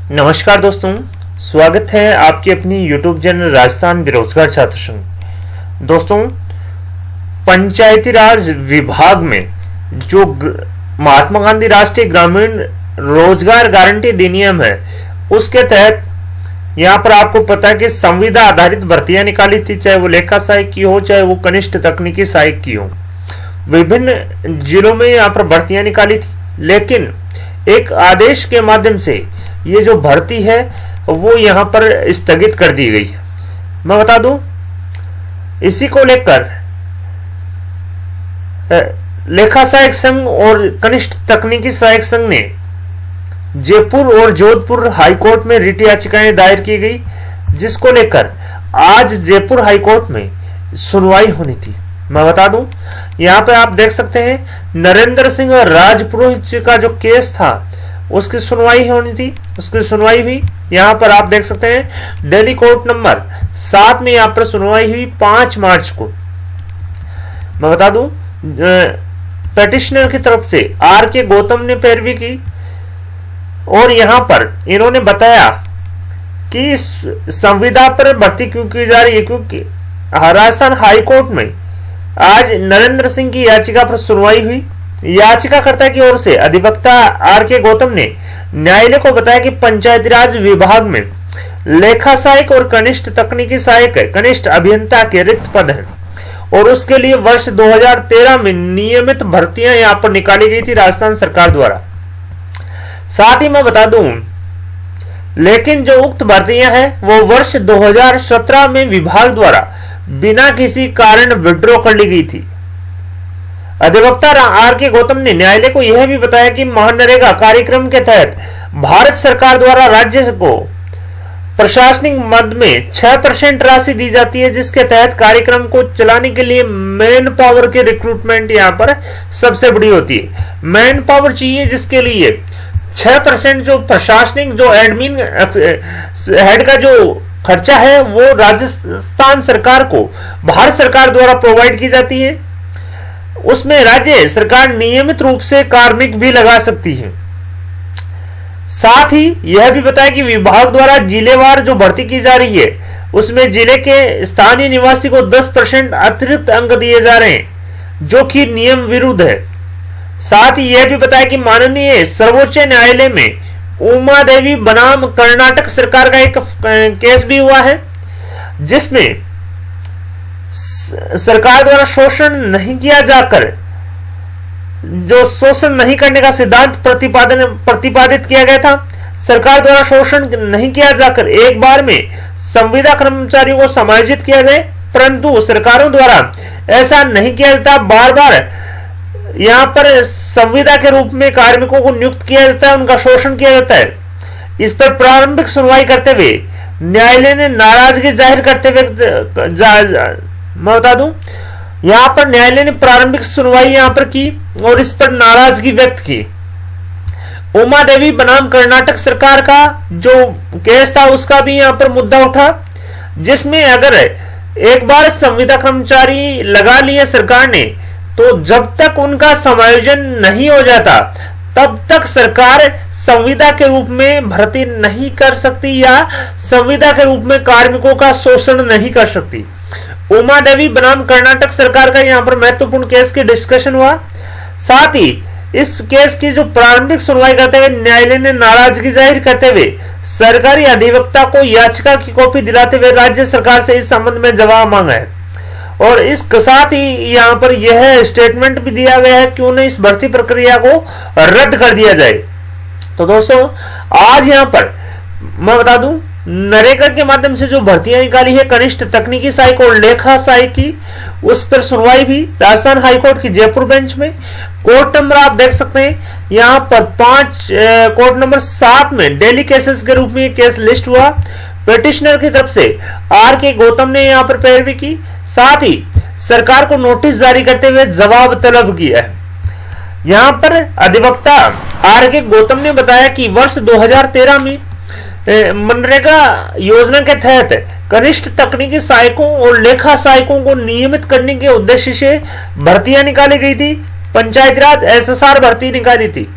नमस्कार दोस्तों, स्वागत है आपकी अपनी YouTube चैनल राजस्थान बेरोजगार छात्र संघ। दोस्तों, पंचायती राज विभाग में जो महात्मा गांधी राष्ट्रीय ग्रामीण रोजगार गारंटी अधिनियम है, उसके तहत यहाँ पर आपको पता है कि संविदा आधारित भर्तियां निकाली थी, चाहे वो लेखा सहायक की हो, चाहे वो कनिष्ठ तकनीकी सहायक की हो। विभिन्न जिलों में यहाँ पर भर्तियां निकाली थी, लेकिन एक आदेश के माध्यम से ये जो भर्ती है वो यहाँ पर स्थगित कर दी गई है। मैं बता दूं, इसी को लेकर लेखा सहायक संघ और कनिष्ठ तकनीकी सहायक संघ ने जयपुर और जोधपुर हाईकोर्ट में रिट याचिकाएं दायर की गई, जिसको लेकर आज जयपुर हाईकोर्ट में सुनवाई होनी थी। मैं बता दूं, यहाँ पे आप देख सकते हैं नरेंद्र सिंह और राजपुरोहित जी का जो केस था उसकी सुनवाई होनी थी, उसकी सुनवाई हुई। यहाँ पर आप देख सकते हैं दिल्ली कोर्ट नंबर 7 में यहाँ पर सुनवाई हुई 5 मार्च को। मैं बता दूं, पेटिशनर की तरफ से R.K. गौतम ने पैरवी की और यहाँ पर इन्होंने बताया कि संविदा पर भर्ती क्यों की जा रही है, क्योंकि राजस्थान हाईकोर्ट में आज नरेंद्र सिंह की याचिका पर सुनवाई हुई। याचिकाकर्ता की ओर से अधिवक्ता R.K. गौतम ने न्यायालय को बताया कि पंचायती राज विभाग में लेखा सहायक और कनिष्ठ तकनीकी सहायक कनिष्ठ अभियंता के रिक्त पद हैं और उसके लिए वर्ष 2013 में नियमित भर्तियां यहां पर निकाली गई थी राजस्थान सरकार द्वारा। साथ ही मैं बता दूं, लेकिन जो उक्त भर्तियां हैं वो वर्ष 2017 में विभाग द्वारा बिना किसी कारण विड्रॉ कर ली गई थी। अधिवक्ता R.K. गौतम ने न्यायालय को यह भी बताया कि महानरेगा कार्यक्रम के तहत भारत सरकार द्वारा राज्य को प्रशासनिक मद में 6% राशि दी जाती है, जिसके तहत कार्यक्रम को चलाने के लिए मैन पावर की रिक्रूटमेंट यहाँ पर सबसे बड़ी होती है। मैन पावर चाहिए, जिसके लिए 6% जो प्रशासनिक जो एडमिन हेड का जो खर्चा है वो राजस्थान सरकार को भारत सरकार द्वारा प्रोवाइड की जाती है। उसमें राज्य सरकार नियमित रूप से कार्मिक भी लगा सकती है। साथ ही यह भी बताया कि विभाग द्वारा जिलेवार जो भर्ती की जा रही है उसमें जिले के स्थानीय निवासी को 10% अतिरिक्त अंक दिए जा रहे हैं, जो कि नियम विरुद्ध है। साथ ही यह भी बताया कि माननीय सर्वोच्च न्यायालय में उमा देवी बनाम कर्नाटक सरकार का एक केस भी हुआ है, जिसमें सरकार द्वारा शोषण नहीं किया जाकर जो शोषण नहीं करने का सिद्धांत प्रतिपादित किया गया था, सरकार द्वारा शोषण नहीं किया जाकर एक बार में संविदा कर्मचारियों को समायोजित किया जाए, परंतु सरकारों द्वारा ऐसा नहीं किया जाता। बार बार यहाँ पर संविदा के रूप में कार्मिकों को नियुक्त किया जाता है, उनका शोषण किया जाता है। इस पर प्रारंभिक सुनवाई करते हुए न्यायालय ने नाराजगी जाहिर करते हुए मैं बता दूं, यहां पर न्यायालय ने प्रारंभिक सुनवाई यहां पर की और इस पर नाराजगी व्यक्त की। उमा देवी बनाम कर्नाटक सरकार का जो केस था उसका भी यहां पर मुद्दा उठा, जिसमें अगर एक बार संविदा कर्मचारी लगा लिए सरकार ने, तो जब तक उनका समायोजन नहीं हो जाता तब तक सरकार संविदा के रूप में भर्ती नहीं कर सकती या संविदा के रूप में कार्मिकों का शोषण नहीं कर सकती। उमा देवी बनाम कर्नाटक सरकार का यहाँ पर महत्वपूर्ण केस की डिस्कशन हुआ। साथ ही इस केस की जो प्रारंभिक सुनवाई करते हुए न्यायालय ने नाराजगी जाहिर करते हुए सरकारी अधिवक्ता को याचिका की कॉपी दिलाते हुए राज्य सरकार से इस संबंध में जवाब मांगा है और इस साथ ही यहाँ पर यह स्टेटमेंट भी दिया गया है कि उन्हें इस भर्ती प्रक्रिया को रद्द कर दिया जाए। तो दोस्तों, आज यहाँ पर मैं बता दूं, नरेगा के माध्यम से जो भर्तियां निकाली है कनिष्ठ तकनीकी सहायक और लेखा सहायक की, उस पर सुनवाई भी राजस्थान हाईकोर्ट की जयपुर बेंच में। कोर्ट नंबर आप देख सकते हैं यहाँ पर 5 कोर्ट नंबर 7 में डेली केसेस के रूप में केस लिस्ट हुआ। पेटिशनर की तरफ से R.K. गौतम ने यहाँ पर पैरवी की, साथ ही सरकार को नोटिस जारी करते हुए जवाब तलब किया है। यहाँ पर अधिवक्ता R.K. गौतम ने बताया कि वर्ष 2013 में मनरेगा योजना के तहत कनिष्ठ तकनीकी सहायकों और लेखा सहायकों को नियमित करने के उद्देश्य से भर्तियां निकाली गई थी। पंचायती राज SSR भर्ती निकाली थी,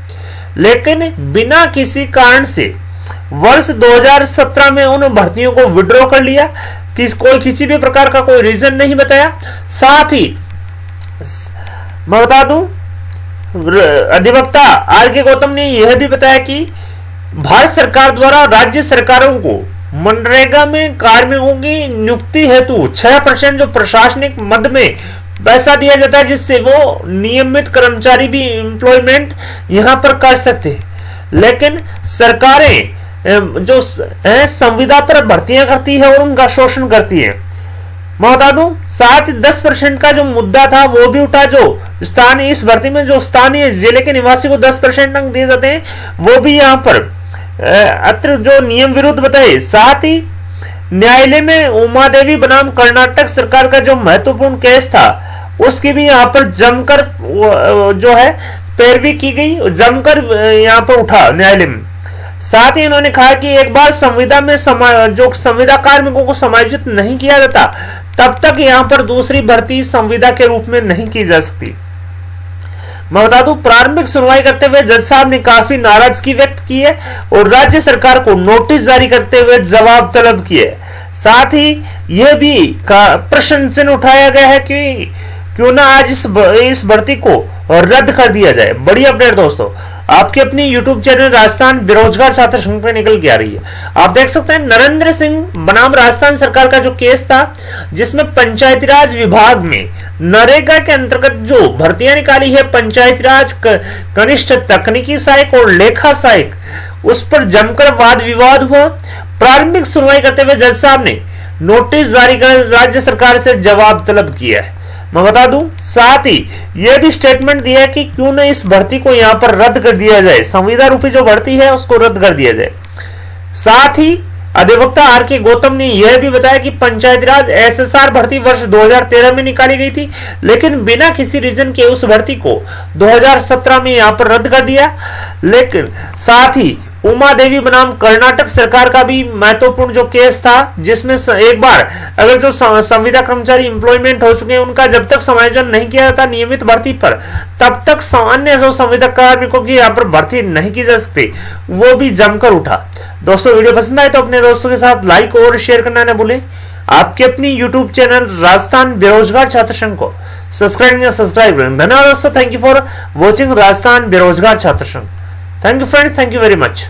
लेकिन बिना किसी कारण से वर्ष 2017 में उन भर्तियों को विड्रॉ कर लिया, कोई किसी भी प्रकार का कोई रीजन नहीं बताया। साथ ही मैं बता दूं, अधिवक्ता आर के गौतम ने यह भी बताया कि भारत सरकार द्वारा राज्य सरकारों को मनरेगा में कार्मिकों की नियुक्ति हेतु 6% जो प्रशासनिक मद में पैसा दिया जाता है, जिससे वो नियमित कर्मचारी भी एम्प्लॉयमेंट यहां पर कर सकते हैं। लेकिन सरकारें जो संविदा पर भर्तियां करती है और उनका शोषण करती है। मैं बता दूं, साथ ही 10% का जो मुद्दा था वो भी उठा, जो स्थानीय इस भर्ती में जो स्थानीय जिले के निवासी को 10% अंक दिए जाते हैं, वो भी यहाँ पर अत्र जो नियम विरुद्ध बताए। साथ ही न्यायालय में उमा देवी बनाम कर्नाटक सरकार का जो महत्वपूर्ण केस था, उसकी भी यहाँ पर जमकर जो है पैरवी की गई, जमकर यहाँ पर उठा न्यायालय में। साथ ही उन्होंने कहा कि एक बार संविदा में जो संविदा कार्मिकों को समायोजित नहीं किया जाता, तब तक यहाँ पर दूसरी भर्ती संविदा के रूप में नहीं की जा सकती। मैं बता दूं, प्रारंभिक सुनवाई करते हुए जज साहब ने काफी नाराजगी व्यक्त की है और राज्य सरकार को नोटिस जारी करते हुए जवाब तलब किए। साथ ही यह भी प्रश्न चिन्ह उठाया गया है कि क्यों ना आज इस भर्ती को रद्द कर दिया जाए। बड़ी अपडेट दोस्तों आपके अपनी YouTube चैनल राजस्थान बेरोजगार छात्र संघ पे निकल के आ रही है। आप देख सकते हैं नरेंद्र सिंह बनाम राजस्थान सरकार का जो केस था, जिसमें पंचायती राज विभाग में नरेगा के अंतर्गत जो भर्तियां निकाली है, पंचायती राज कनिष्ठ तकनीकी सहायक और लेखा सहायक, उस पर जमकर वाद विवाद हुआ। प्रारंभिक सुनवाई करते हुए जज साहब ने नोटिस जारी कर राज्य सरकार से जवाब तलब किया है। मैं बता दूं, साथ ही यह भी स्टेटमेंट दिया है कि क्यों न इस भर्ती को यहां पर रद्द कर दिया जाए, संविदा रूपी जो भर्ती है उसको रद्द कर दिया जाए। साथ ही अधिवक्ता आर के गौतम ने यह भी बताया कि पंचायती राज एसएसआर भर्ती वर्ष 2013 में निकाली गई थी, लेकिन बिना किसी रीजन के उस भर्ती को 2017 में यहां पर रद्द कर दिया। लेकिन साथ ही उमा देवी बनाम कर्नाटक सरकार का भी महत्वपूर्ण जो केस था, जिसमें एक बार अगर जो संविदा कर्मचारी एम्प्लॉयमेंट हो चुके हैं, उनका जब तक समायोजन नहीं किया जाता नियमित भर्ती पर, तब तक अन्य जो संविदा कार्मिकों की यहाँ पर भर्ती नहीं की जा सकती, वो भी जमकर उठा। दोस्तों वीडियो पसंद आए तो अपने दोस्तों के साथ लाइक और शेयर करना न भूलें। आपके अपनी YouTube चैनल राजस्थान बेरोजगार छात्र संघ को सब्सक्राइब करें। धन्यवाद दोस्तों, thank you for watching Rajasthan बेरोजगार छात्र संघ। Thank you friends, thank you very much.